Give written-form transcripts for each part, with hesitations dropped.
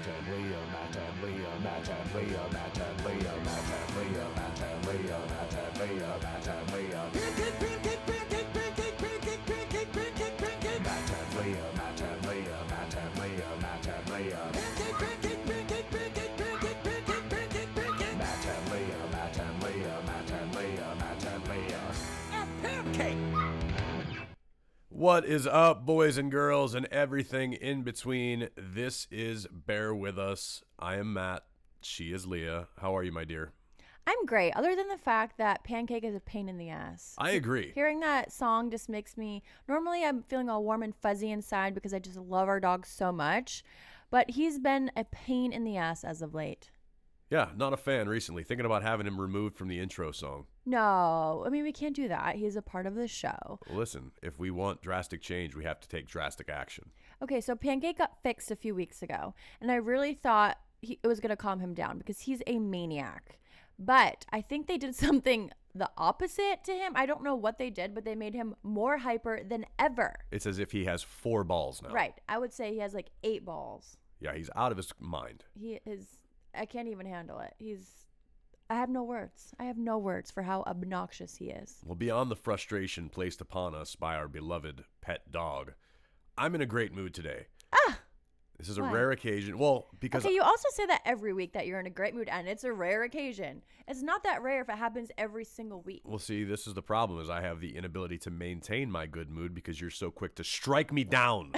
Matt and Leah, Matt and Leah, Matt and Leah, Matt and Leah, Matt and Leah, Matt and Leah, Matt and Leah, Matt and Leah. Matt and Leah, Matt and Leah, Matt and Leah, Matt and Leah. Matt and Leah, Matt and Leah, Matt and Leah, Matt and Leah. A pancake! What is up, boys and girls, and everything in between? This is Bear With Us. I am Matt. She is Leah. How are you, my dear? I'm great, other than the fact that Pancake is a pain in the ass. I agree. Hearing that song just makes me... Normally, I'm feeling all warm and fuzzy inside because I just love our dog so much. But he's been a pain in the ass as of late. Yeah, not a fan recently. Thinking about having him removed from the intro song. No, I mean, we can't do that. He's a part of the show. Listen, if we want drastic change, we have to take drastic action. Okay, so Pancake got fixed a few weeks ago. And I really thought it was going to calm him down because he's a maniac. But I think they did something the opposite to him. I don't know what they did, but they made him more hyper than ever. It's as if he has 4 balls now. Right. I would say he has like 8 balls. Yeah, he's out of his mind. He is... I can't even handle it. I have no words. I have no words for how obnoxious he is. Well, beyond the frustration placed upon us by our beloved pet dog, I'm in a great mood today. This is a rare occasion. Well, because... Okay, you also say that every week that you're in a great mood, and it's a rare occasion. It's not that rare if it happens every single week. Well, see, this is the problem, is I have the inability to maintain my good mood because you're so quick to strike me down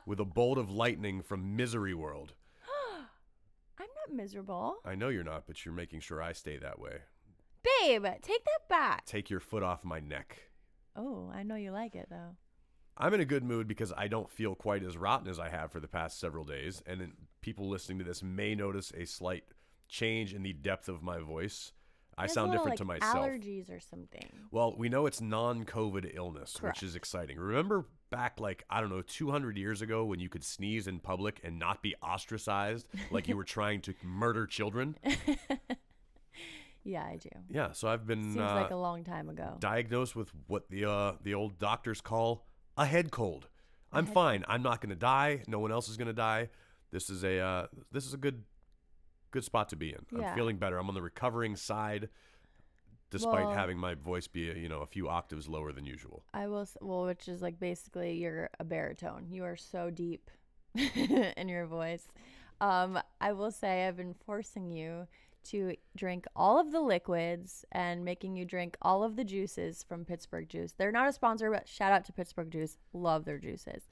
with a bolt of lightning from Misery World. I'm not miserable. I know you're not, but you're making sure I stay that way. Babe, take that back. Take your foot off my neck. Oh, I know you like it, though. I'm in a good mood because I don't feel quite as rotten as I have for the past several days, and then people listening to this may notice a slight change in the depth of my voice. I sound different to myself. Allergies or something. Well, we know it's non-COVID illness, Correct. which is exciting. Remember back, 200 years ago when you could sneeze in public and not be ostracized like you were trying to murder children? Yeah, I do. Yeah, so I've been Seems like a long time ago. diagnosed with what the old doctors call a head cold. I'm fine. I'm not going to die. No one else is going to die. This is a good spot to be in. Yeah. I'm feeling better. I'm on the recovering side, despite having my voice be a few octaves lower than usual. Which is like basically you're a baritone. You are so deep in your voice. I will say I've been forcing you to drink all of the liquids and making you drink all of the juices from Pittsburgh Juice. They're not a sponsor, but shout out to Pittsburgh Juice. Love their juices.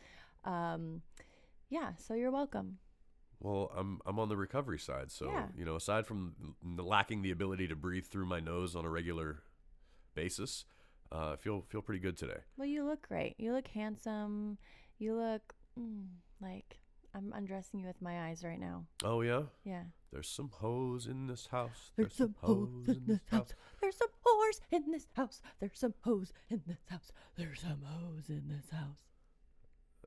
Yeah, so you're welcome. Well, I'm on the recovery side, so Yeah. Aside from lacking the ability to breathe through my nose on a regular basis, I feel pretty good today. Well, you look great. You look handsome. You look like I'm undressing you with my eyes right now. Oh yeah? Yeah. There's some hoes in this house. There's some hoes in this house. There's some whores in this house. There's some hoes in this house. There's some hoes in this house.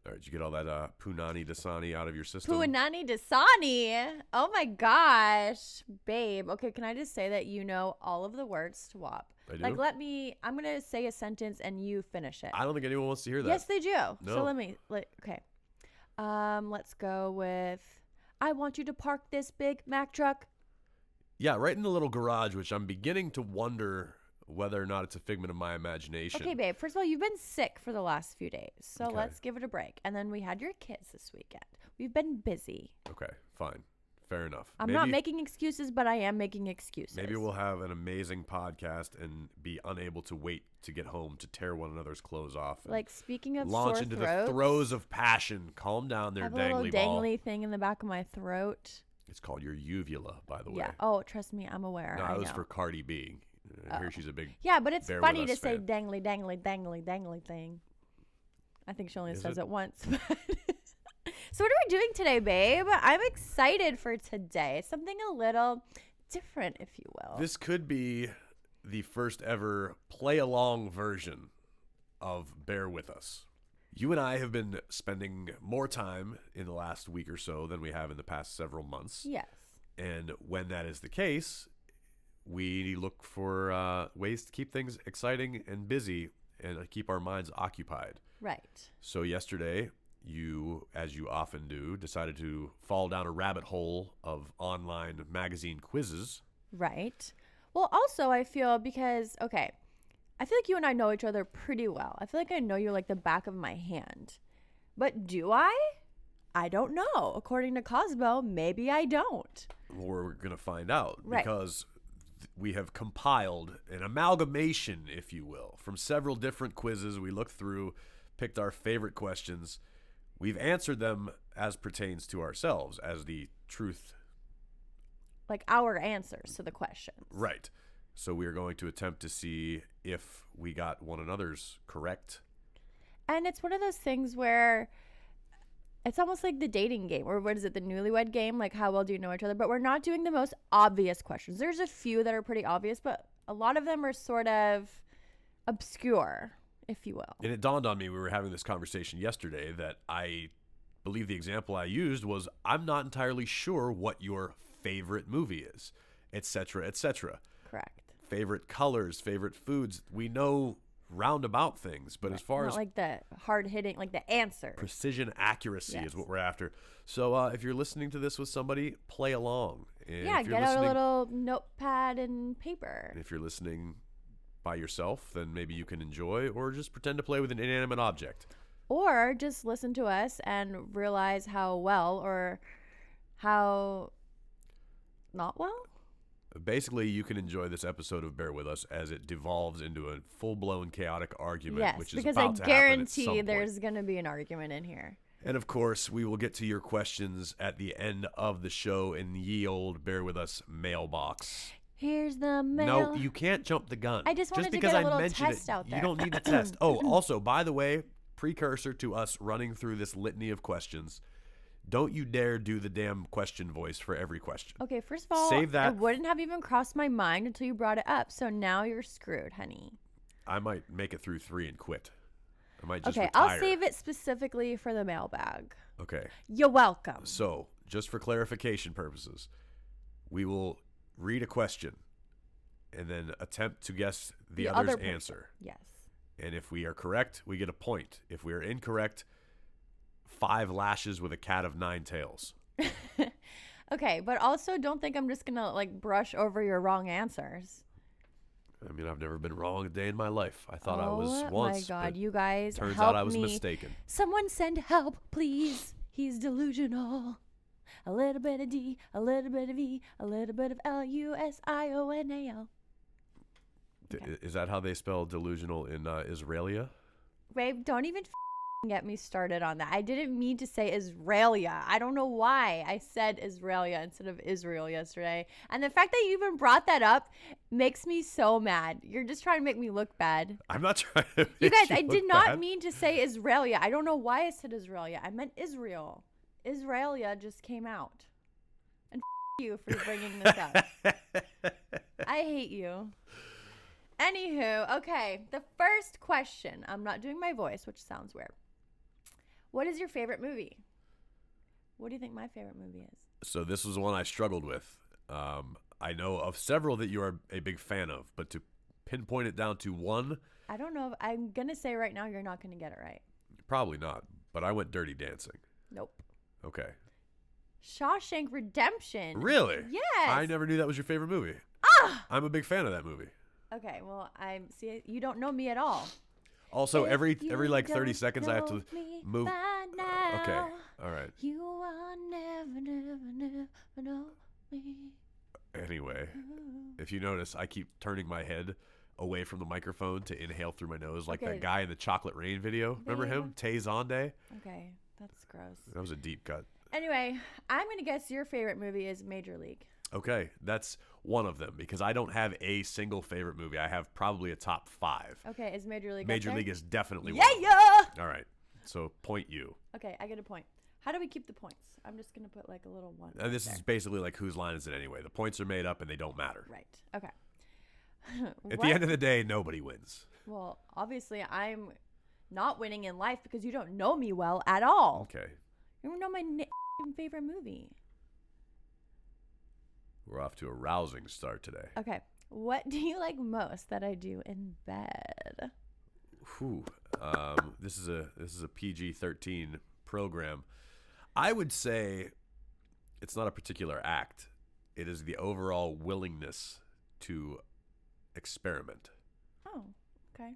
All right, did you get all that Punani Dasani out of your system? Punani Dasani. Oh my gosh. Babe. Okay, can I just say that you know all of the words to WAP? I do? I'm going to say a sentence and you finish it. I don't think anyone wants to hear that. Yes, they do. No. So okay. Let's go with, I want you to park this Big Mac truck. Yeah, right in the little garage, which I'm beginning to wonder whether or not it's a figment of my imagination. Okay, babe. First of all, you've been sick for the last few days, so Okay. let's give it a break. And then we had your kids this weekend. We've been busy. Okay, fine. Fair enough. I'm not making excuses, but I am making excuses. Maybe we'll have an amazing podcast and be unable to wait to get home to tear one another's clothes off. Like, speaking of launch sore into throats, the throes of passion. Calm down I there, have a little dangly ball. dangly thing in the back of my throat. It's called your uvula, by the way. Yeah. Oh, trust me, I'm aware. No, I that was know. for Cardi B. I hear she's a big Yeah, but it's Bear funny With to Us say fan. dangly, dangly, dangly, dangly thing. I think she only Is says it? it once. So what are we doing today, babe? I'm excited for today. Something a little different, if you will. This could be the first ever play-along version of Bear With Us. You and I have been spending more time in the last week or so than we have in the past several months. Yes. And when that is the case, we look for ways to keep things exciting and busy and keep our minds occupied. Right. So yesterday, you, as you often do, decided to fall down a rabbit hole of online magazine quizzes. Right. Well, also, I feel because, okay, I feel like you and I know each other pretty well. I feel like I know you like the back of my hand. But do I? I don't know. According to Cosmo, maybe I don't. We're going to find out Right. because we have compiled an amalgamation, if you will, from several different quizzes. We looked through, picked our favorite questions. We've answered them as pertains to ourselves, as the truth. Like our answers to the questions. Right. So we are going to attempt to see if we got one another's correct. And it's one of those things where it's almost like the dating game, or what is it, the newlywed game? Like, how well do you know each other? But we're not doing the most obvious questions. There's a few that are pretty obvious, but a lot of them are sort of obscure, if you will. And it dawned on me, we were having this conversation yesterday, that I believe the example I used was, I'm not entirely sure what your favorite movie is, etc., etc. Correct. Favorite colors, favorite foods. We know roundabout things, but as far Not as like the hard hitting, like the answer. precision accuracy Yes. is what we're after. So if you're listening to this with somebody, play along. And Yeah, if you're get out a listening- little notepad and paper. And if you're listening by yourself, then maybe you can enjoy, or just pretend to play with an inanimate object. Or just listen to us and realize how well or how not well. Basically, you can enjoy this episode of Bear With Us as it devolves into a full-blown chaotic argument, Yes, which is because about I to happen at guarantee some point. there's going to be an argument in here. And of course, we will get to your questions at the end of the show in ye old Bear With Us mailbox. Here's the mail. No, you can't jump the gun. I just wanted to because get a I little mentioned test it, out there. You don't need the test. Oh, also, by the way, precursor to us running through this litany of questions, don't you dare do the damn question voice for every question. Okay, first of all, Save that. it wouldn't have even crossed my mind until you brought it up. So now you're screwed, honey. I might make it through 3 and quit. I might just Okay, retire. I'll save it specifically for the mailbag. Okay. You're welcome. So, just for clarification purposes, we will read a question and then attempt to guess the other's other person. answer. Yes. And if we are correct, we get a point. If we are incorrect, 5 lashes with a cat of 9 tails. Okay, but also don't think I'm just going to like brush over your wrong answers. I mean, I've never been wrong a day in my life. I thought I was Oh once. my God, but you guys turns help out I was me. mistaken. Someone send help, please. He's delusional. A little bit of D, a little bit of E, a little bit of Lusional. Okay. Is that how they spell delusional in Israelia? Babe, don't even get me started on that. I didn't mean to say Israelia. I don't know why I said Israelia instead of Israel yesterday. And the fact that you even brought that up makes me so mad. You're just trying to make me look bad. I'm not trying to You make guys, I look did not bad. mean to say Israelia. I don't know why I said Israelia. I meant Israel. Israelia just came out. And you for bringing this up. I hate you. Anywho, okay, the first question. I'm not doing my voice, which sounds weird. What is your favorite movie? What do you think my favorite movie is? So this was one I struggled with. I know of several that you are a big fan of, but to pinpoint it down to one, I don't know. I'm going to say right now you're not going to get it right. probably not. But I went Dirty Dancing. Nope. Okay. Shawshank Redemption. Really? Yes. I never knew that was your favorite movie. Ah! I'm a big fan of that movie. Okay, well, see, you don't know me at all. Also, If every you like 30 don't seconds I have to know me move. by now, Okay. All right. You are never know me. Anyway, if you notice, I keep turning my head away from the microphone to inhale through my nose like Okay. that guy in the Chocolate Rain video. Remember him? Tay Zonde? Okay, that's gross. That was a deep cut. Anyway, I'm going to guess your favorite movie is Major League. Okay, that's one of them because I don't have a single favorite movie. I have probably a top 5. Okay, is Major League up Major there? League is definitely Yeah, one. of them. yeah! All right, so point you. Okay, I get a point. How do we keep the points? I'm just going to put like a little one. And this there. is basically like whose line is it anyway? The points are made up and they don't matter. Right. Okay. At the end of the day, nobody wins. Well, obviously, I'm not winning in life because you don't know me well at all. Okay, You don't know my favorite movie. we're off to a rousing start today. Okay. What do you like most that I do in bed? Whew. This is a PG-13 program. I would say it's not a particular act. It is the overall willingness to experiment. Oh, okay.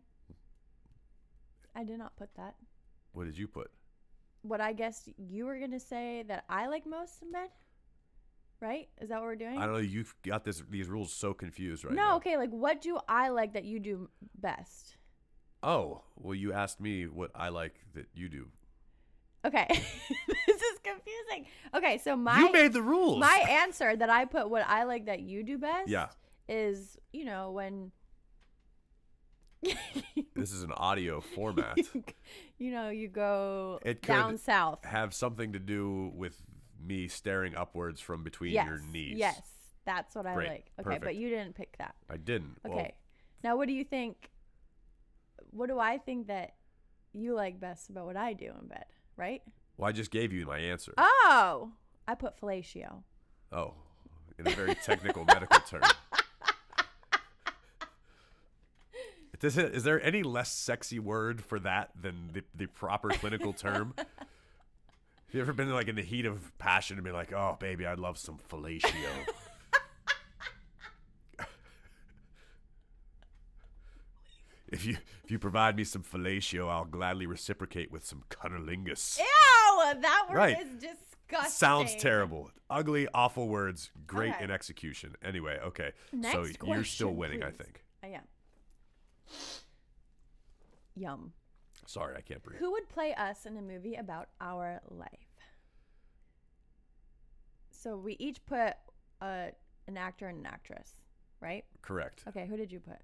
I did not put that. What did you put? What I guessed you were going to say that I like most in bed? Right? Is that what we're doing? I don't know. You've got these rules so confused right no, now. okay. Like, what do I like that you do best? Oh, well, you asked me what I like that you do. Okay. This is confusing. Okay, so You made the rules. My answer that I put what I like that you do best Yeah. is, when This is an audio format. you go It could down south. have something to do with me staring upwards from between Yes. your knees. Yes. That's what Great. I like. Okay, Perfect. but you didn't pick that. I didn't. Okay. Well, Now, what do you think? What do I think that you like best about what I do in bed, right? I just gave you my answer. Oh, I put fellatio. Oh, in a very technical medical term. Is there any less sexy word for that than the proper clinical term? Have you ever been like in the heat of passion and been like, "Oh, baby, I'd love some fellatio." If you provide me some fellatio, I'll gladly reciprocate with some cunnilingus. Ew, that word Right. is disgusting. Sounds terrible. Ugly, awful words. Great Okay. in execution. Anyway, okay. Next so you're still question, winning, I please. think. I am. Yum. Sorry, I can't breathe. Who would play us in a movie about our life? So we each put an actor and an actress, right? Correct. Okay, who did you put?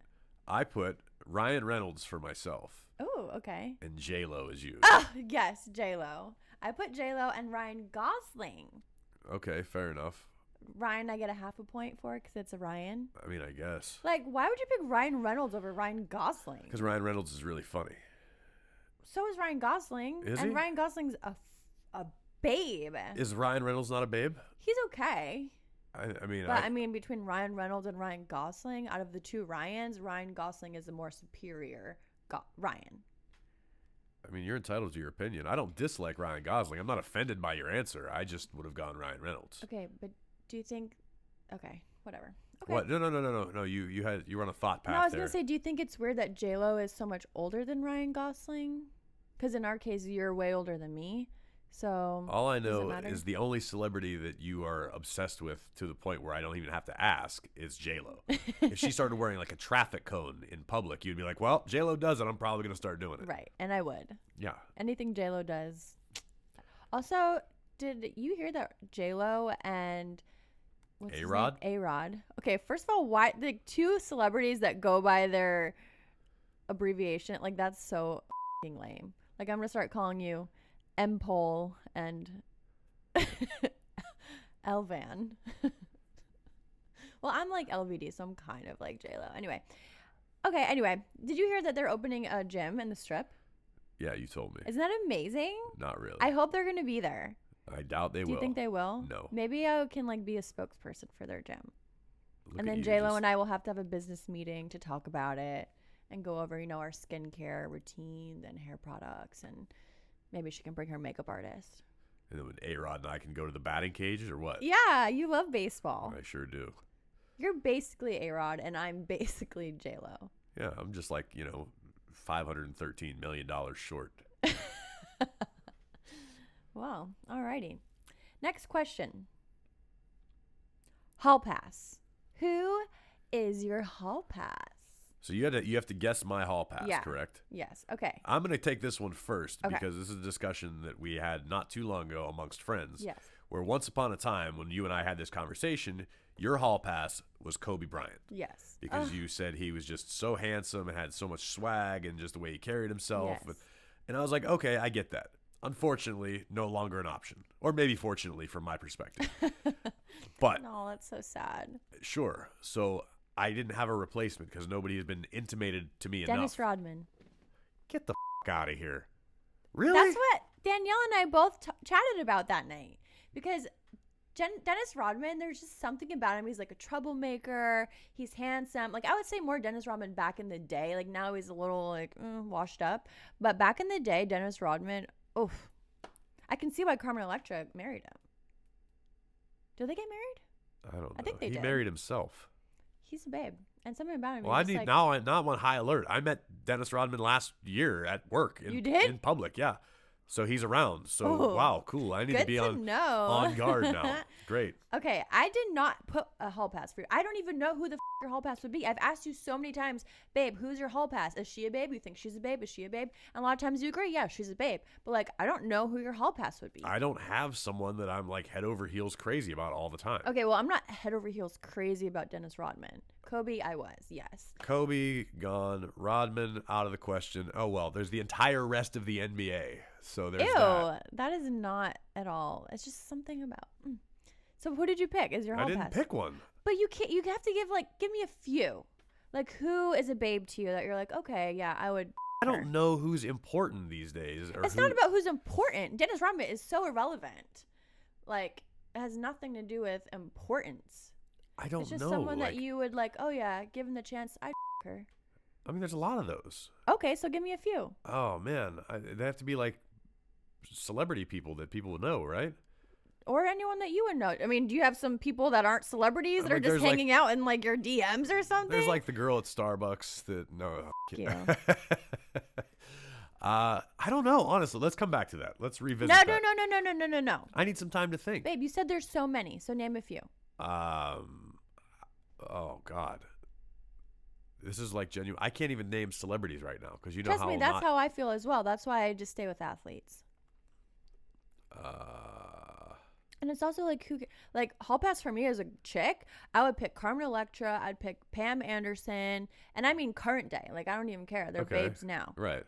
I put Ryan Reynolds for myself Oh, okay. and J-Lo as you. Oh, yes, J-Lo. I put J-Lo and Ryan Gosling. Okay, fair enough. Ryan, I get a half a point for because it's a Ryan. I mean, I guess. Like, why would you pick Ryan Reynolds over Ryan Gosling? Because Ryan Reynolds is really funny. So is Ryan Gosling. Is and he? Ryan Gosling's a babe. Is Ryan Reynolds not a babe? He's okay. I mean, But I mean, between Ryan Reynolds and Ryan Gosling, out of the two Ryans, Ryan Gosling is the more superior Ryan. I mean, you're entitled to your opinion. I don't dislike Ryan Gosling. I'm not offended by your answer. I just would have gone Ryan Reynolds. Okay, but do you think? Okay, whatever. Okay. What? No. You were on a thought path No, I was there. gonna say, do you think it's weird that J Lo is so much older than Ryan Gosling? Because in our case, you're way older than me. So All I does it know matter? is the only celebrity that you are obsessed with to the point where I don't even have to ask is J-Lo. If she started wearing like a traffic cone in public, you'd be like, well, J-Lo does it. I'm probably going to start doing it. Right, and I would. Yeah. Anything J Lo does. Also, did you hear that J Lo and what's his A-Rod? name? A-Rod. Okay, first of all, why the two celebrities that go by their abbreviation? Like, that's so f***ing lame. Like, I'm gonna start calling you M-Pole and Elvan. Well, I'm like LVD, so I'm kind of like J Lo. Anyway, did you hear that they're opening a gym in the Strip? Yeah, you told me. Isn't that amazing? Not really. I hope they're gonna be there. I doubt they will. Do you think they will? No. Maybe I can like be a spokesperson for their gym. Look And at then you, J Lo just- and I will have to have a business meeting to talk about it and go over, our skincare routines and hair products, and maybe she can bring her makeup artist. And then when A-Rod and I can go to the batting cages or what? Yeah, you love baseball. I sure do. You're basically A-Rod and I'm basically J Lo. Yeah, I'm just like, $513 million short. Wow. Alrighty. Next question. Hall pass. Who is your hall pass? So you have to guess my hall pass, Yeah. correct? Yes. Okay. I'm going to take this one first Okay. because this is a discussion that we had not too long ago amongst friends. Yes. Where once upon a time, when you and I had this conversation, your hall pass was Kobe Bryant. Yes. Because you said he was just so handsome and had so much swag and just the way he carried himself. Yes. And I was like, okay, I get that. Unfortunately, no longer an option. Or maybe fortunately from my perspective. But No, that's so sad. sure. So I didn't have a replacement because nobody has been intimated to me Dennis enough. Rodman. Get the out of here. Really? That's what Danielle and I both chatted about that night. Because Dennis Rodman, there's just something about him. He's like a troublemaker. He's handsome. Like, I would say more Dennis Rodman back in the day. Like, now he's a little, washed up. But back in the day, Dennis Rodman, oof. I can see why Carmen Electra married him. Did they get married? I don't know. I think they He did. married himself. He's a babe. And something about him. Well, I need now. I'm on high alert. I met Dennis Rodman last year at work. You did? In public, yeah. So he's around. So Oh, wow, cool. I need to good be to on know. guard now. Great. Okay, I did not put a hall pass for you. I don't even know who the your hall pass would be. I've asked you so many times, babe, who's your hall pass? Is she a babe? You think she's a babe? Is she a babe? And a lot of times you agree, yeah, she's a babe. But like, I don't know who your hall pass would be. I don't have someone that I'm like head over heels crazy about all the time. Okay, well, I'm not head over heels crazy about Dennis Rodman. Kobe, I was, yes. Kobe gone, Rodman out of the question. Oh well, there's the entire rest of the NBA. So there's Ew, that is not at all. It's just something about. So who did you pick? Is your hall I didn't pass? pick one. But you can't. You have to give me a few. Like, who is a babe to you that you're like, okay, yeah, I would. I don't know who's important these days. Or It's not about who's important. Dennis Rodman is so irrelevant. Like, it has nothing to do with importance. I don't know. It's just someone that you would like. Oh yeah, give him the chance. I'd her. I mean, there's a lot of those. Okay, so give me a few. Oh man, they have to be like celebrity people that people would know, right? Or anyone that you would know. I mean, do you have some people that aren't celebrities that are Like, just there's, hanging out in like your DMs or something? There's like the girl at Starbucks that you. I don't know, honestly. Let's come back to that. Let's revisit No. that. I need some time to think. Babe, you said there's so many, so name a few. Oh God, this is like genuine. I can't even name celebrities right now because you know Trust me, that's how I feel as well. That's why I just stay with athletes. And it's also like like hall pass for me as a chick, I would pick Carmen Electra, I'd pick Pam Anderson, and I mean current day. Like I don't even care. They're Okay. babes now. Right.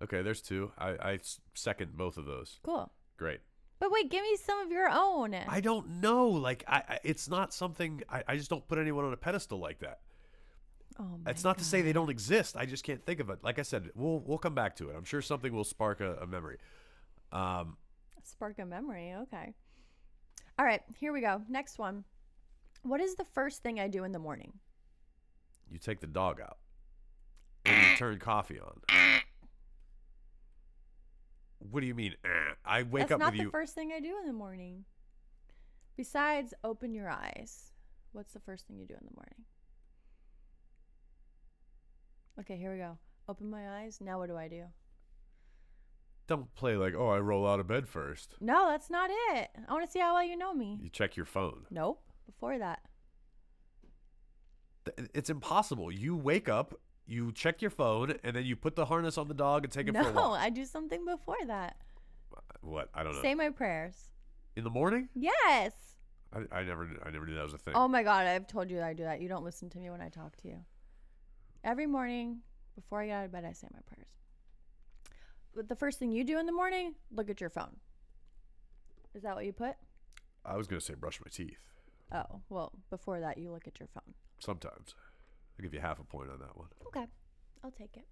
Okay, there's two. I second both of those. Cool. Great. But wait, give me some of your own. I don't know. Like it's not something. I just don't put anyone on a pedestal like that. Oh my It's not to say they don't exist. I just can't think of it. Like I said, we'll come back to it. I'm sure something will spark a memory. Spark a memory. Okay. All right, here we go. Next one. What is the first thing I do in the morning? You take the dog out. And you turn coffee on. What do you mean? I wake up with you. That's not the first thing I do in the morning. Besides, open your eyes. What's the first thing you do in the morning? Okay, here we go. Open my eyes. Now what do I do? Don't play like, oh, I roll out of bed first. No, that's not it. I want to see how well you know me. You check your phone. Nope. Before that. It's impossible. You wake up, you check your phone, and then you put the harness on the dog and take it for a No, walk. I do something before that. What? I don't know. Say my prayers. In the morning? Yes. I never knew that was a thing. Oh my God, I've told you that I do that. You don't listen to me when I talk to you. Every morning, before I get out of bed, I say my prayers. But the first thing you do in the morning, look at your phone. Is that what you put? I was going to say brush my teeth. Oh, well, before that, you look at your phone. Sometimes. I'll give you half a point on that one. Okay, I'll take it.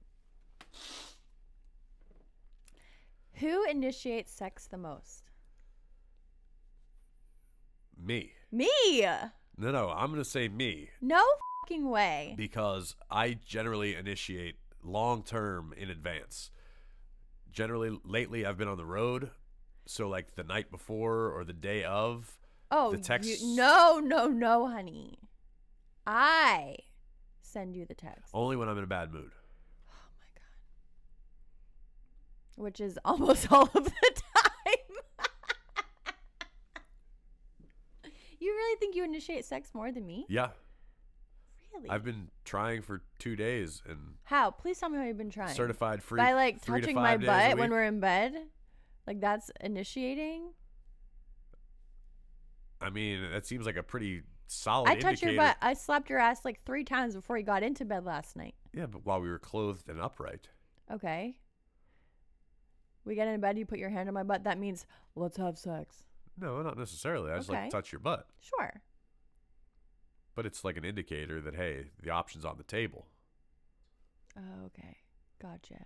Who initiates sex the most? Me. Me! No, I'm going to say me. No fucking way. Because I generally initiate long-term in advance. Generally, lately, I've been on the road. So, like, the night before or the day of. Oh, the text. No, honey. I send you the text. Only when I'm in a bad mood. Oh, my God. Which is almost all of the time. You really think you initiate sex more than me? Yeah. Really? I've been trying for 2 days and How? Please tell me how you've been trying. certified free. By like 3 to touching 5 my days a butt when week. we're in bed? Like that's initiating? I mean, that seems like a pretty solid I touched indicator. your butt. I slapped your ass like 3 times before you got into bed last night. Yeah, but while we were clothed and upright. Okay. We get in bed, you put your hand on my butt. That means let's have sex. No, not necessarily. I just like Okay. to touch your butt. Sure. But it's like an indicator that, hey, the option's on the table. Oh, okay. Gotcha.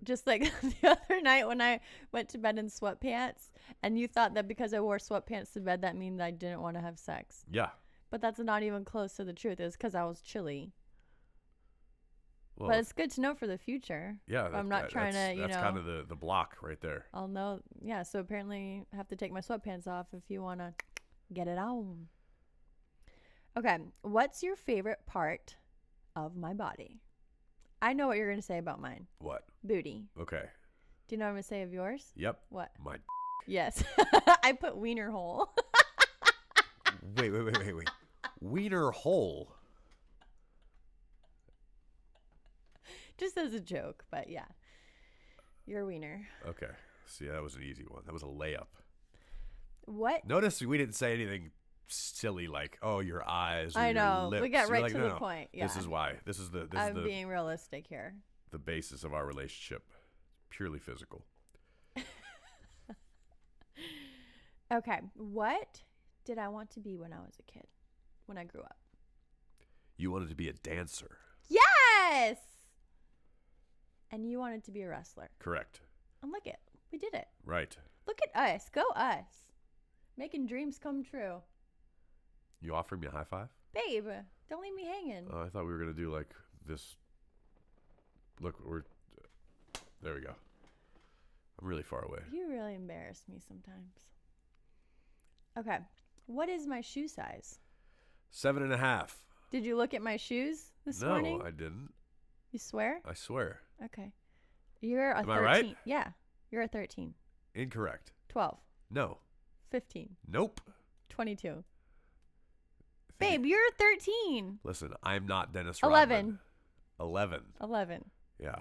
Just like the other night when I went to bed in sweatpants and you thought that because I wore sweatpants to bed, that means I didn't want to have sex. Yeah. But that's not even close to the truth. It's because I was chilly. Well, but it's good to know for the future. yeah, I'm not trying to, that's kind of the block right there. I'll know. Yeah, so apparently I have to take my sweatpants off if you want to get it on. Okay, what's your favorite part of my body? I know what you're going to say about mine. What? Booty. Okay. Do you know what I'm going to say of yours? Yep. What? My. Yes. I put wiener hole. Wait. Wiener hole. Just as a joke, but yeah. Your wiener. Okay. See, that was an easy one. That was a layup. What? Notice we didn't say anything silly like, "Oh, your eyes." Or I know. Your lips. We got You're right like, to no, the no. point. Yeah. This is why. This is I'm being realistic here. the basis of our relationship. Purely physical. Okay. What did I want to be when I was a kid? When I grew up? You wanted to be a dancer. Yes! And you wanted to be a wrestler. Correct. And look it. We did it. Right. Look at us. Go us. Making dreams come true. You offering me a high five? Babe, don't leave me hanging. I thought we were gonna do like this. Look, there we go. I'm really far away. You really embarrass me sometimes. Okay. What is my shoe size? 7.5. Did you look at my shoes this morning? No, I didn't. You swear? I swear. Okay. You're a 13. Am I right? Yeah. You're a 13. Incorrect. 12. No. 15. Nope. 22. Babe, you're 13. Listen, I'm not Dennis 11. Rodman. 11. 11. Yeah.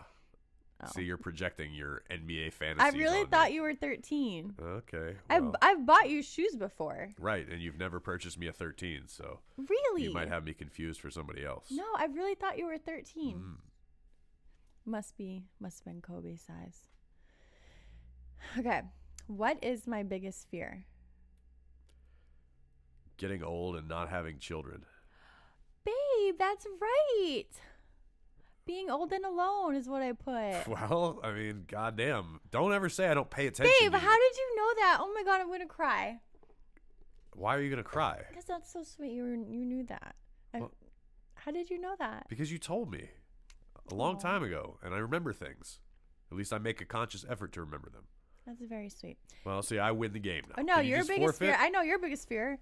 Oh. See, you're projecting your NBA I fantasies really on thought me. you were 13. Okay. Well, I've bought you shoes before. right, and you've never purchased me a 13, so Really? you might have me confused for somebody else. No, I really thought you were 13. Mm. Must have been Kobe size. Okay. What is my biggest fear? Getting old and not having children. Babe, that's right. Being old and alone is what I put. Well, I mean, goddamn. Don't ever say I don't pay attention Babe, to you. how did you know that? Oh my God, I'm going to cry. Why are you going to cry? Because that's so sweet. You knew that. Well- How did you know that? Because you told me a long time ago, and I remember things. At least I make a conscious effort to remember them. That's very sweet. Well, see, I win the game now. Oh, no, Can you your just biggest forfeit? fear. I know your biggest fear.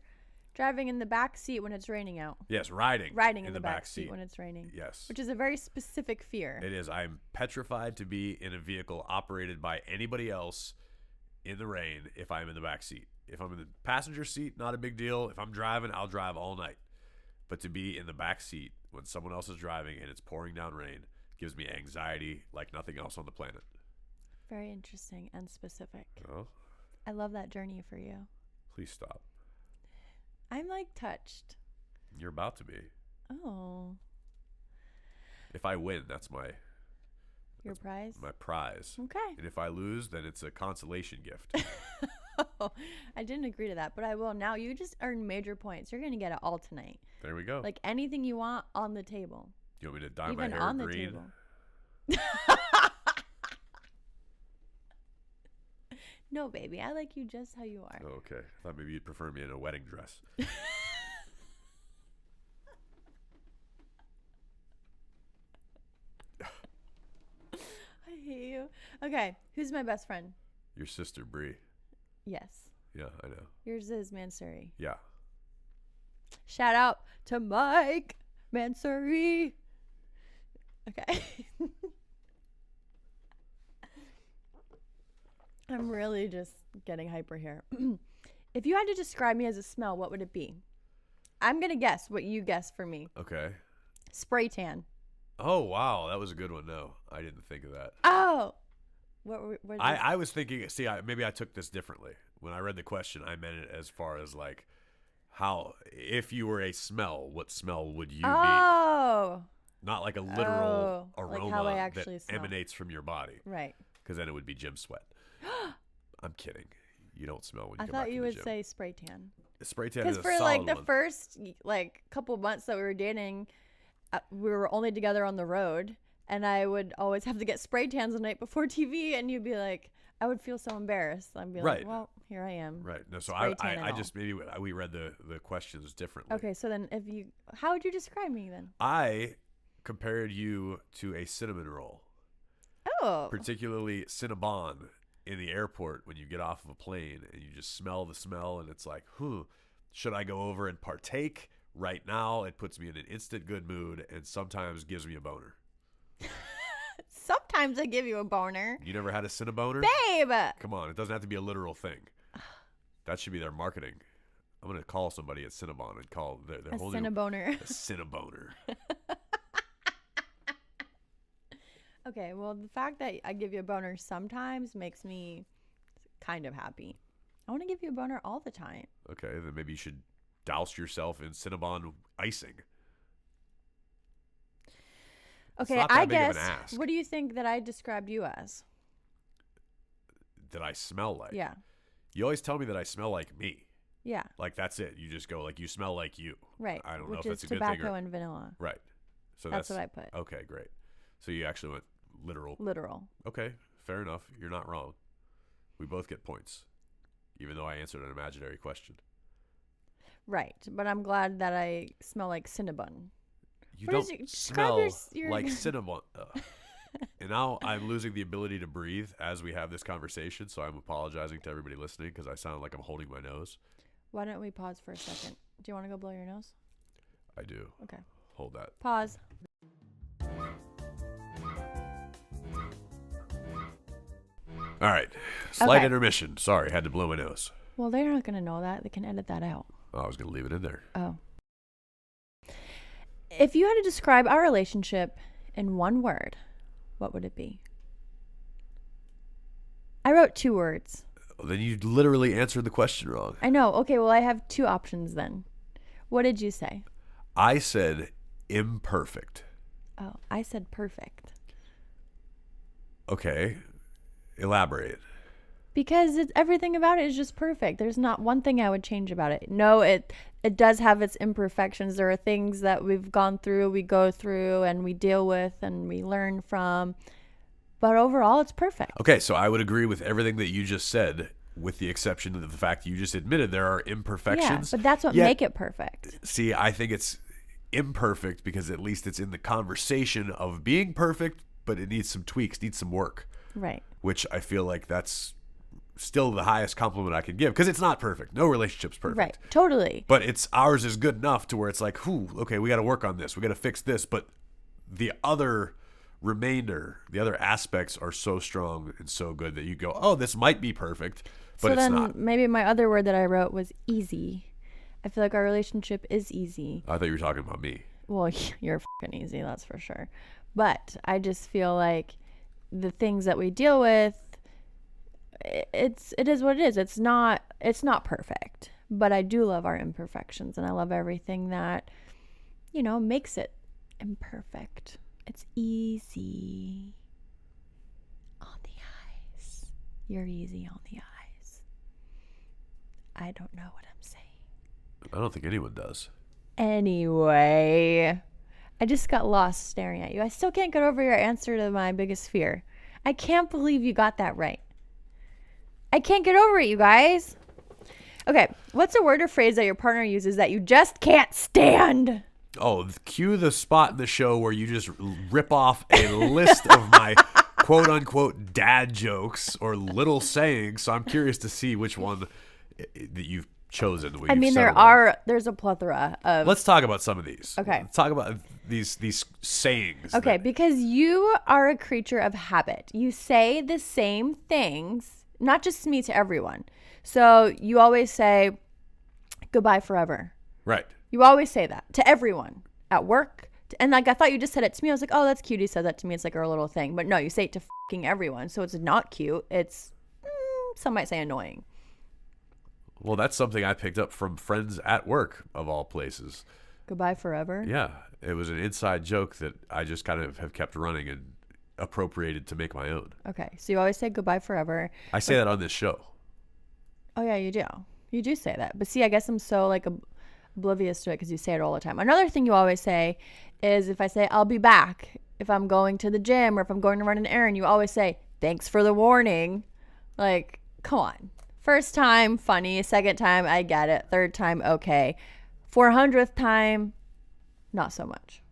Driving in the back seat when it's raining out. Yes, riding. Riding in the back seat when it's raining. Yes. Which is a very specific fear. It is. I'm petrified to be in a vehicle operated by anybody else in the rain if I'm in the back seat. If I'm in the passenger seat, not a big deal. If I'm driving, I'll drive all night. But to be in the back seat when someone else is driving and it's pouring down rain gives me anxiety like nothing else on the planet. Very interesting and specific. Oh, I love that journey for you. please stop. I'm like touched. You're about to be. Oh, If I win, that's your prize? my prize. Okay. And if I lose, then it's a consolation gift. Oh, I didn't agree to that, but I will now. You just earned major points. You're going to get it all tonight. There we go. Like anything you want on the table. You want me to dye Even my hair on the green? table. No, baby. I like you just how you are. Oh, okay. I thought maybe you'd prefer me in a wedding dress. I hate you. Okay. Who's my best friend? Your sister, Bree. Yes. Yeah, I know. Yours is Mansuri. Yeah. Shout out to Mike Mansuri. Okay. I'm really just getting hyper here. If you had to describe me as a smell, what would it be? I'm going to guess what you guess for me. Okay. Spray tan. Oh, wow. That was a good one. No, I didn't think of that. Oh. What I was thinking, see, maybe I took this differently. When I read the question, I meant it as far as like, how, if you were a smell, what smell would you be? Oh. Not like a literal Oh, like aroma how I actually that smell. emanates from your body. Right. Because then it would be gym sweat. I'm kidding. You don't smell when you I come back thought you from the would gym. say spray tan. Spray tan Because is a for solid like the one. first like couple months that we were dating, we were only together on the road, and I would always have to get spray tans the night before TV, and you'd be like, I would feel so embarrassed. I'd be Right. like, well, here I am. Right. No, so Spray tan and I all. just, maybe we read the questions differently. Okay, so then how would you describe me then? I compared you to a cinnamon roll, Oh. particularly Cinnabon in the airport when you get off of a plane and you just smell the smell and it's like, should I go over and partake right now? It puts me in an instant good mood and sometimes gives me a boner. Sometimes I give you a boner. You never had a Cinnaboner? Babe! Come on, it doesn't have to be a literal thing. That should be their marketing. I'm going to call somebody at Cinnabon and call their A whole new... Cinnaboner. A Cinnaboner. Okay, well, the fact that I give you a boner sometimes makes me kind of happy. I want to give you a boner all the time. Okay, then maybe you should douse yourself in Cinnabon icing. Okay, not that I big of an guess. ask. What do you think that I described you as? That I smell like? Yeah. You always tell me that I smell like me. Yeah. Like, that's it. You just go, like, you smell like you. Right. I don't know Which if is that's a good thing tobacco or... and vanilla. Right. So That's what I put. Okay, great. So you actually went literal. Literal. Okay, fair enough. You're not wrong. We both get points, even though I answered an imaginary question. Right. But I'm glad that I smell like Cinnabon. You What don't is your- smell describe your- like cinnamon. And now I'm losing the ability to breathe as we have this conversation, so I'm apologizing to everybody listening because I sound like I'm holding my nose. Why don't we pause for a second? Do you want to go blow your nose? I do. Okay. Hold that. Pause. All right. Slight Okay. intermission. Sorry, had to blow my nose. Well, they're not going to know that. They can edit that out. Oh, I was going to leave it in there. Oh. If you had to describe our relationship in one word, what would it be? I wrote 2 words. Then you literally answered the question wrong. I know. Okay, well, I have 2 options then. What did you say? I said imperfect. Oh, I said perfect. Okay. Elaborate. Because everything about it is just perfect. There's not one thing I would change about it. No, it does have its imperfections. There are things that we've gone through, we go through, and we deal with, and we learn from. But overall, it's perfect. Okay, so I would agree with everything that you just said, with the exception of the fact you just admitted there are imperfections. Yeah, but that's what Yet- make it perfect. See, I think it's imperfect because at least it's in the conversation of being perfect, but it needs some tweaks, needs some work, Right. which I feel like that's still the highest compliment I can give because it's not perfect. No relationship's perfect. Right. Totally. But ours is good enough to where it's like, okay, we got to work on this. We got to fix this. But the other remainder, the other aspects are so strong and so good that you go, oh, this might be perfect, but So it's then not. maybe my other word that I wrote was easy. I feel like our relationship is easy. I thought you were talking about me. Well, you're fucking easy, that's for sure. But I just feel like the things that we deal with, it is what it is. It's not perfect, but I do love our imperfections, and I love everything that makes it imperfect. It's easy on the eyes. You're easy on the eyes. I don't know what I'm saying. I don't think anyone does. Anyway, I just got lost staring at you. I still can't get over your answer to my biggest fear. I can't believe you got that right. I can't get over it, you guys. Okay, what's a word or phrase that your partner uses that you just can't stand? Oh, cue the spot in the show where you just rip off a list of my quote-unquote dad jokes or little sayings. So I'm curious to see which one that you've chosen. I mean, there's a plethora of... Let's talk about some of these. Okay. Let's talk about these sayings. Okay, because you are a creature of habit. You say the same things, not just to me, to everyone. So you always say, goodbye forever. Right. You always say that to everyone at work. And like, I thought you just said it to me. I was like, oh, that's cute. He said that to me. It's like our little thing. But no, you say it to fucking everyone. So it's not cute. It's, some might say annoying. Well, that's something I picked up from friends at work, of all places. Goodbye forever. Yeah. It was an inside joke that I just kind of have kept running and appropriated to make my own. Okay. So you always say goodbye forever. I say that on this show. Oh, yeah, you do. You do say that. But see, I guess I'm so like oblivious to it because you say it all the time. Another thing you always say is if I say, I'll be back, if I'm going to the gym or if I'm going to run an errand, you always say, thanks for the warning. Like, come on. First time, funny. Second time, I get it. Third time, okay. 400th time, not so much.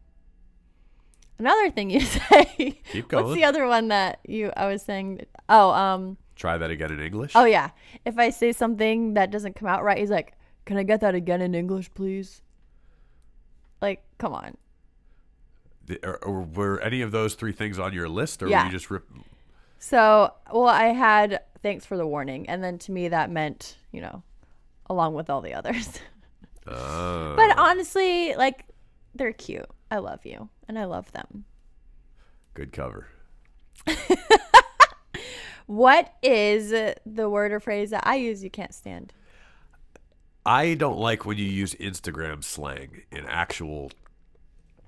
Another thing you say. Keep going. What's the other one that I was saying? Oh, Try that again in English. oh yeah. If I say something that doesn't come out right, he's like, "Can I get that again in English, please?" Like, come on. Or were any of those 3 things on your list, or Yeah. were you just So, well, I had thanks for the warning, and then to me that meant, along with all the others. But honestly, like, they're cute. I love you, and I love them. Good cover. What is the word or phrase that I use you can't stand? I don't like when you use Instagram slang in actual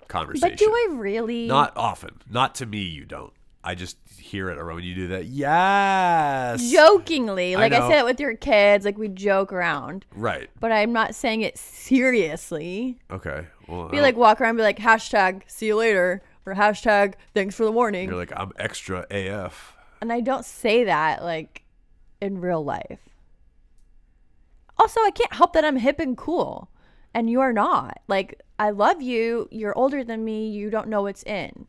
conversation. But do I really? Not often. Not to me, you don't. I just hear it around when you do that. Yes. Jokingly. Like I know. say it with your kids. Like we joke around. Right. But I'm not saying it seriously. Okay. Well, Be like, walk around and be like, hashtag see you later. Or hashtag thanks for the warning. you're like, I'm extra AF. And I don't say that like in real life. Also, I can't help that I'm hip and cool. And you are not. Like, I love you. You're older than me. You don't know what's in.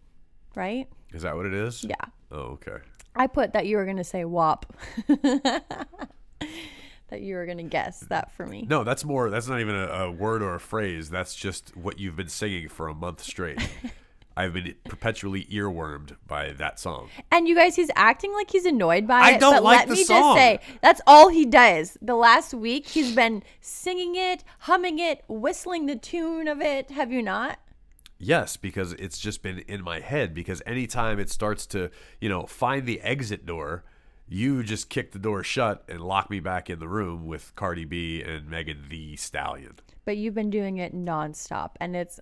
Right? Is that what it is? Yeah. Oh, okay. I put that you were going to say WAP. That you were going to guess that for me. No, that's not even a word or a phrase. That's just what you've been singing for a month straight. I've been perpetually earwormed by that song. And you guys, he's acting like he's annoyed by it. I don't but like let the me song. just say, that's all he does. The last week, he's been singing it, humming it, whistling the tune of it. Have you not? Yes, because it's just been in my head. Because anytime it starts to, find the exit door, you just kick the door shut and lock me back in the room with Cardi B and Megan Thee Stallion. But you've been doing it nonstop. And it's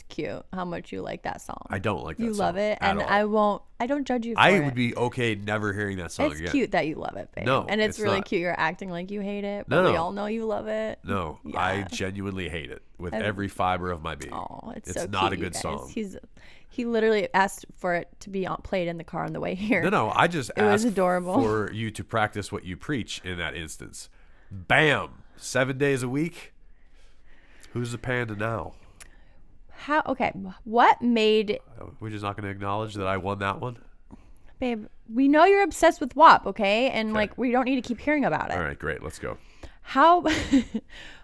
cute how much you like that song. I don't like that song. You love it. at And all. I don't judge you for I it. would be okay never hearing that song It's again. cute that you love it, babe. No, and it's really not. cute. You're acting like you hate it, No, but we no. all know you love it. No, Yeah. I genuinely hate it with every fiber of my being. Oh, it's it's so not cute, a you good guys. song. He literally asked for it to be played in the car on the way here. No, I just It was asked adorable. for you to practice what you preach in that instance. Bam! 7 days a week. Who's the panda now? How? Okay, what made We're just not going to acknowledge that I won that one? babe? We know you're obsessed with WAP, okay? And like we don't need to keep hearing about it. All right, great. Let's go. How?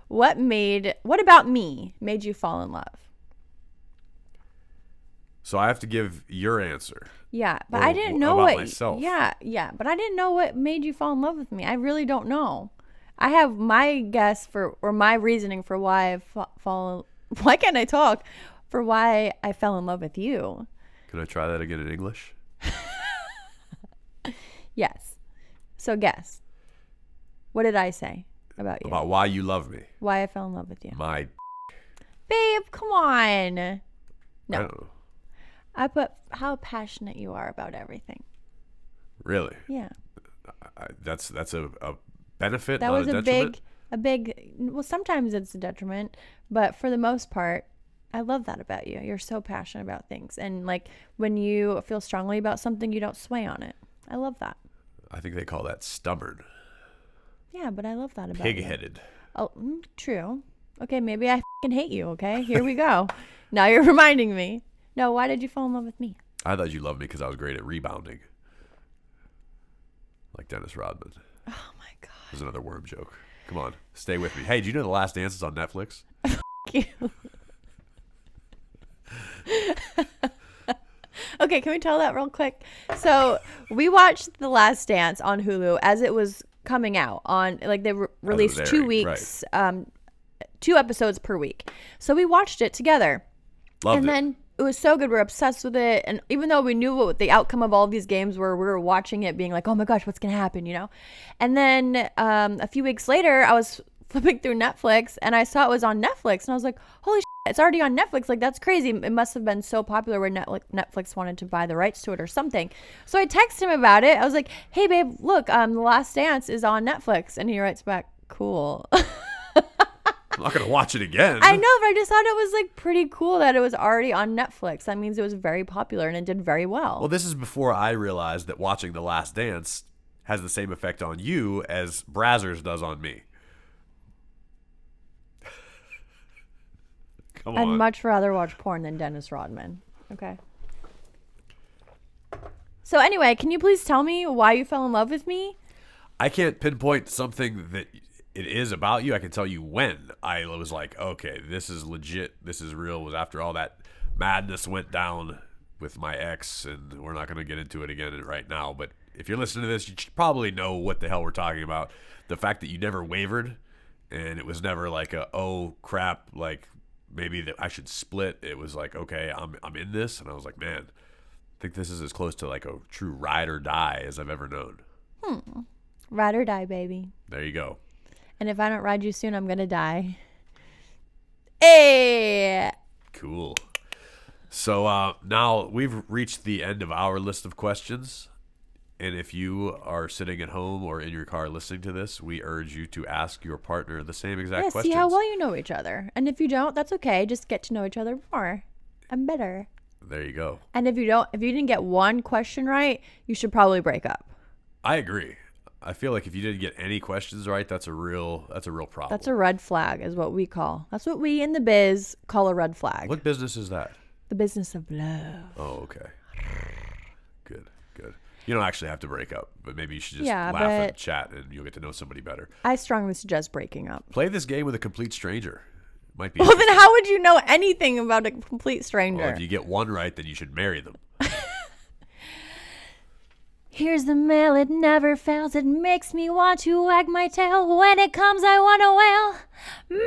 What about me made you fall in love? So I have to give your answer. Yeah, but Or I didn't know about what. myself. Yeah, but I didn't know what made you fall in love with me. I really don't know. I have my guess or my reasoning for why Why can't I talk? For why I fell in love with you. Can I try that again in English? Yes. So guess. What did I say about you? About why you love me. Why I fell in love with you. My. Babe, come on. I No. don't know. I put how passionate you are about everything. Really? Yeah. That's a benefit, That not was a a detriment? well, sometimes it's a detriment, but for the most part, I love that about you. You're so passionate about things. And like when you feel strongly about something, you don't sway on it. I love that. I think they call that stubborn. Yeah, but I love that about you. Pig-headed. Oh, true. Okay, maybe I fucking hate you, okay? Here we go. Now you're reminding me. No, why did you fall in love with me? I thought you loved me because I was great at rebounding. Like Dennis Rodman. Oh my God. There's another worm joke. Come on, stay with me. Hey, do you know The Last Dance is on Netflix? You. Okay, can we tell that real quick? So we watched The Last Dance on Hulu as it was coming out on like they released airing, 2 weeks, 2 episodes per week. So we watched it together. Loved And it. then it was so good. We're obsessed with it. And even though we knew what the outcome of all of these games were, we were watching it being like, oh my gosh, what's going to happen, And then a few weeks later, I was flipping through Netflix and I saw it was on Netflix. And I was like, holy shit, it's already on Netflix. Like, that's crazy. It must have been so popular where Netflix wanted to buy the rights to it or something. So I texted him about it. I was like, hey, babe, look, The Last Dance is on Netflix. And he writes back, cool. I'm not going to watch it again. I know, but I just thought it was like pretty cool that it was already on Netflix. That means it was very popular and it did very well. Well, this is before I realized that watching The Last Dance has the same effect on you as Brazzers does on me. Come I'd on. much rather watch porn than Dennis Rodman. Okay. So anyway, can you please tell me why you fell in love with me? I can't pinpoint something that it is about you. I can tell you when I was like, okay, this is legit. This is real. It was after all that madness went down with my ex, and we're not going to get into it again right now. But if you're listening to this, you should probably know what the hell we're talking about. The fact that you never wavered, and it was never like oh crap, like maybe that I should split. It was like, okay, I'm in this, and I was like, man, I think this is as close to like a true ride or die as I've ever known. Ride or die, baby. There you go. And if I don't ride you soon, I'm going to die. Hey! Cool. So now we've reached the end of our list of questions. And if you are sitting at home or in your car listening to this, we urge you to ask your partner the same exact questions. See how well you know each other. And if you don't, that's okay. Just get to know each other more and better. There you go. And if you didn't get one question right, you should probably break up. I agree. I feel like if you didn't get any questions right, that's a real problem. That's a red flag is what we call. That's what we in the biz call a red flag. What business is that? The business of love. Oh, okay. Good. You don't actually have to break up, but maybe you should just laugh and chat and you'll get to know somebody better. I strongly suggest breaking up. Play this game with a complete stranger. Might be. Well, then how would you know anything about a complete stranger? Well, if you get one right, then you should marry them. Here's the mail, it never fails. It makes me want to wag my tail. When it comes, I want to wail. Mail!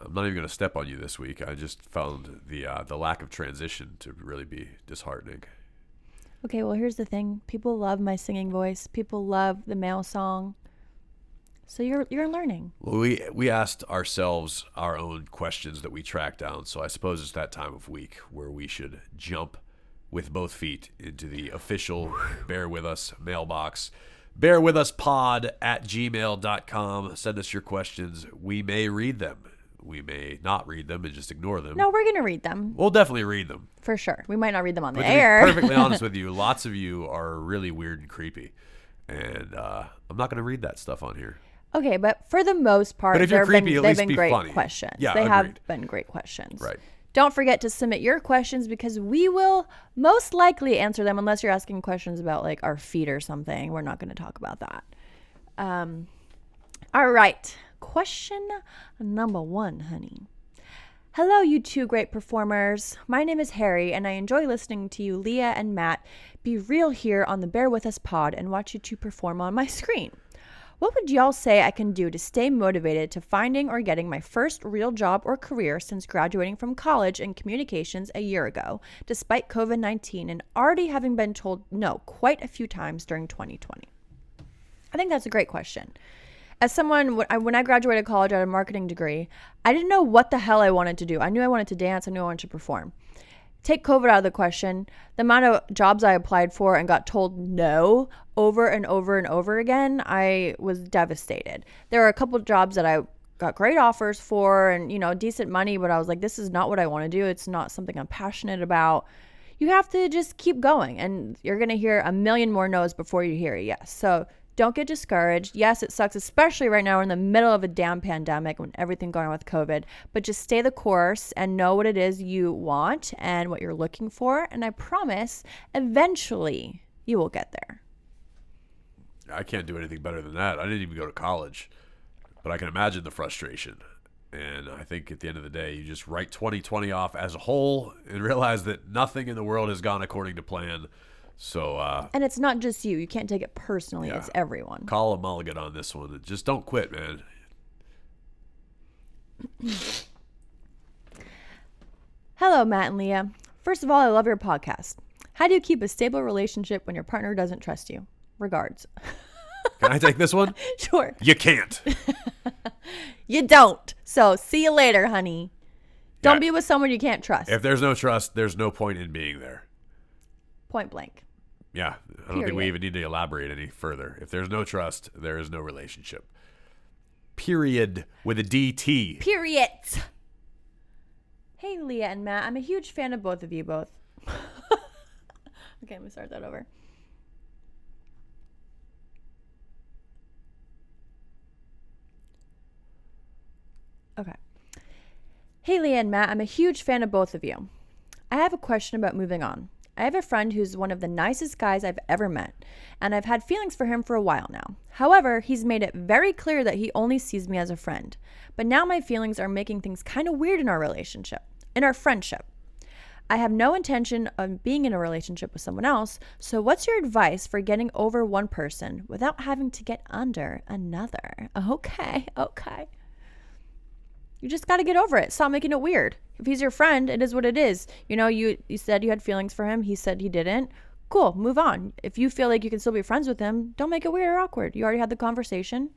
I'm not even going to step on you this week. I just found the lack of transition to really be disheartening. Okay, well, here's the thing. People love my singing voice. People love the mail song. So you're learning. Well, we asked ourselves our own questions that we tracked down. So I suppose it's that time of week where we should jump with both feet into the official Bear With Us mailbox. bearwithuspod@gmail.com. Send us your questions. We may read them. We may not read them and just ignore them. No, we're going to read them. We'll definitely read them. For sure. We might not read them on the But air. to be perfectly honest with you, lots of you are really weird and creepy. And I'm not going to read that stuff on here. Okay, but for the most part, But if you're creepy, at they've least been be great funny. questions. Yeah, they have agreed. been great questions. Right. Don't forget to submit your questions because we will most likely answer them unless you're asking questions about like our feet or something. We're not going to talk about that. All right. Question number 1, honey. Hello, you two great performers. My name is Harry, and I enjoy listening to you, Leah and Matt, be real here on the Bear With Us pod and watch you two perform on my screen. What would y'all say I can do to stay motivated to finding or getting my first real job or career since graduating from college in communications a year ago, despite COVID-19 and already having been told no quite a few times during 2020? I think that's a great question. As someone, when I graduated college, I had a marketing degree. I didn't know what the hell I wanted to do. I knew I wanted to dance. I knew I wanted to perform. Take COVID out of the question. The amount of jobs I applied for and got told no over and over and over again, I was devastated. There were a couple of jobs that I got great offers for and, decent money, but I was like, this is not what I want to do. It's not something I'm passionate about. You have to just keep going, and you're going to hear a million more no's before you hear a yes. So don't get discouraged. Yes, it sucks, especially right now we're in the middle of a damn pandemic when everything going on with COVID, but just stay the course and know what it is you want and what you're looking for. And I promise eventually you will get there. I can't do anything better than that. I didn't even go to college, but I can imagine the frustration. And I think at the end of the day, you just write 2020 off as a whole and realize that nothing in the world has gone according to plan. So, and it's not just you. You can't take it personally. Yeah. It's everyone. Call a mulligan on this one. Just don't quit, man. Hello, Matt and Leah. First of all, I love your podcast. How do you keep a stable relationship when your partner doesn't trust you? Regards. Can I take this one? Sure. You can't. You don't. So see you later, honey. Don't Yeah. be with someone you can't trust. If there's no trust, there's no point in being there. Point blank. Yeah. I don't think we Period. even need to elaborate any further. If there's no trust, there is no relationship. Period with a DT. Period. Hey, Leah and Matt. I'm a huge fan of both of you both. Okay, I'm going to start that over. Okay. Hey, Leah and Matt. I'm a huge fan of both of you. I have a question about moving on. I have a friend who's one of the nicest guys I've ever met, and I've had feelings for him for a while now. However, he's made it very clear that he only sees me as a friend. But now my feelings are making things kind of weird in our friendship. I have no intention of being in a relationship with someone else, so what's your advice for getting over one person without having to get under another? Okay. You just got to get over it. Stop making it weird. If he's your friend, it is what it is. You said you had feelings for him. He said he didn't. Cool, move on. If you feel like you can still be friends with him, don't make it weird or awkward. You already had the conversation.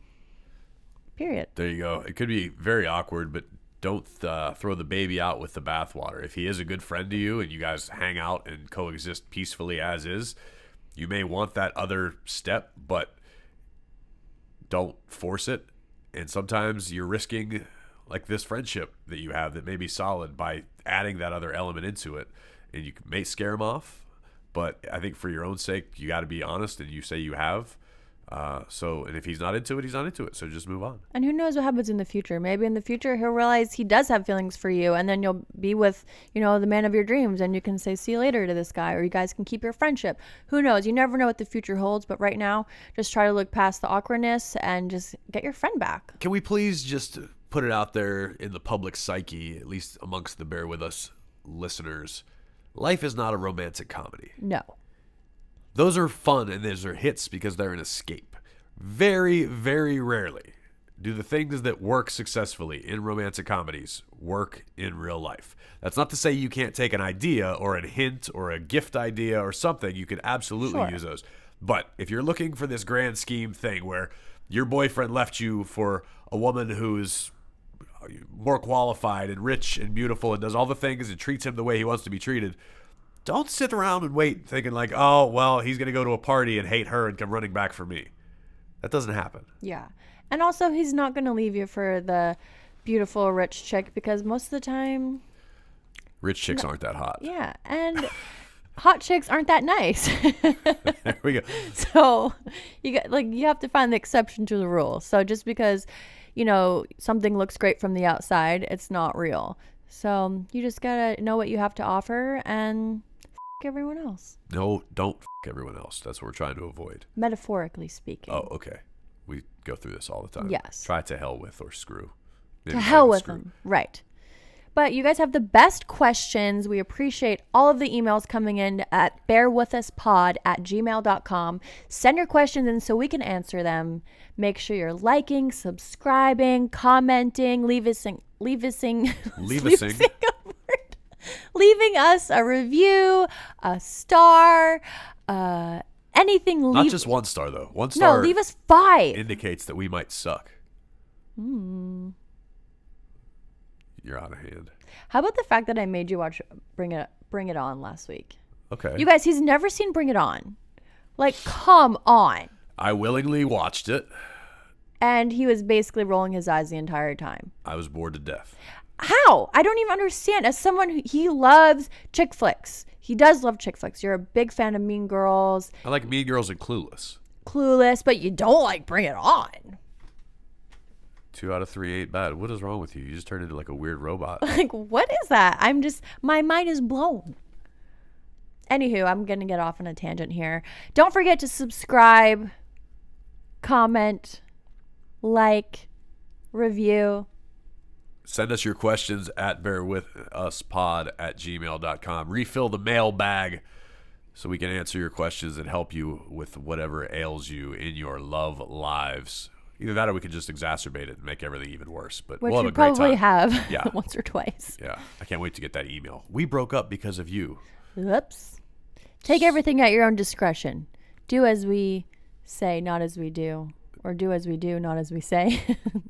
Period. There you go. It could be very awkward, but don't throw the baby out with the bathwater. If he is a good friend to you and you guys hang out and coexist peacefully as is, you may want that other step, but don't force it. And sometimes you're risking like this friendship that you have that may be solid by adding that other element into it. And you may scare him off, but I think for your own sake, you got to be honest, and you say you have. And if he's not into it, he's not into it. So just move on. And who knows what happens in the future? Maybe in the future he'll realize he does have feelings for you, and then you'll be with, the man of your dreams, and you can say see you later to this guy, or you guys can keep your friendship. Who knows? You never know what the future holds, but right now, just try to look past the awkwardness and just get your friend back. Can we please just put it out there in the public psyche, at least amongst the Bear With Us listeners? Life is not a romantic comedy. No. Those are fun and those are hits because they're an escape. Very, very rarely do the things that work successfully in romantic comedies work in real life. That's not to say you can't take an idea or a hint or a gift idea or something. You can absolutely use those. But if you're looking for this grand scheme thing where your boyfriend left you for a woman who's more qualified and rich and beautiful and does all the things and treats him the way he wants to be treated, don't sit around and wait thinking like, oh, well, he's going to go to a party and hate her and come running back for me. That doesn't happen. Yeah. And also, he's not going to leave you for the beautiful, rich chick because most of the time... Rich chicks aren't that hot. Yeah. And hot chicks aren't that nice. There we go. So you have to find the exception to the rule. So just because, something looks great from the outside, it's not real. So you just got to know what you have to offer and everyone else. No, don't everyone else. That's what we're trying to avoid. Metaphorically speaking. Oh, okay. We go through this all the time. Yes. Try to hell with or screw. Maybe to hell with screw. them. Right. But you guys have the best questions. We appreciate all of the emails coming in at bearwithuspod@gmail.com. Send your questions in so we can answer them. Make sure you're liking, subscribing, commenting, leaving us a review, a star, anything. Not just one star, though. One star. No, leave us 5. Indicates that we might suck. You're out of hand. How about the fact that I made you watch Bring It On last week? Okay. You guys, he's never seen Bring It On. Like, come on. I willingly watched it. And he was basically rolling his eyes the entire time. I was bored to death. How? I don't even understand. As someone he loves chick flicks. He does love chick flicks. You're a big fan of Mean Girls. I like Mean Girls and Clueless. But you don't like Bring It On. 2 out of 3 ain't bad. What is wrong with you? You just turned into like a weird robot. Like, what is that? My mind is blown. Anywho, I'm going to get off on a tangent here. Don't forget to subscribe, comment, like, review. Send us your questions at bearwithuspod@gmail.com. Refill the mailbag so we can answer your questions and help you with whatever ails you in your love lives. Either that or we can just exacerbate it and make everything even worse. But Which we'll have we a great probably time. have once or twice. Yeah. I can't wait to get that email. We broke up because of you. Oops. Take everything at your own discretion. Do as we say, not as we do. Or do as we do, not as we say.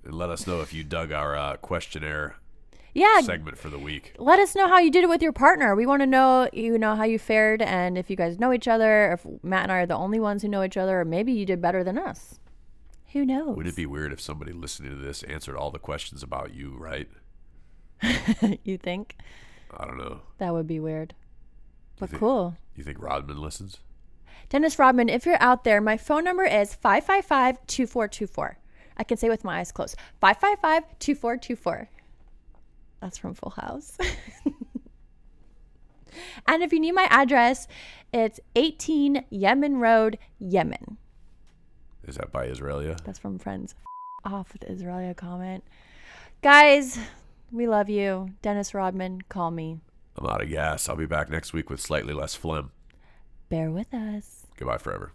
And let us know if you dug our questionnaire segment for the week. Let us know how you did it with your partner. We want to know, how you fared, and if you guys know each other, if Matt and I are the only ones who know each other, or maybe you did better than us. Who knows? Would it be weird if somebody listening to this answered all the questions about you, right? You think? I don't know. That would be weird. But cool. You think Rodman listens? Dennis Rodman, if you're out there, my phone number is 555-2424. I can say with my eyes closed. 555-2424. That's from Full House. And if you need my address, it's 18 Yemen Road, Yemen. Is that by Israelia? That's from Friends. Off with Israelia comment. Guys, we love you. Dennis Rodman, call me. I'm out of gas. I'll be back next week with slightly less phlegm. Bear with us. Goodbye forever.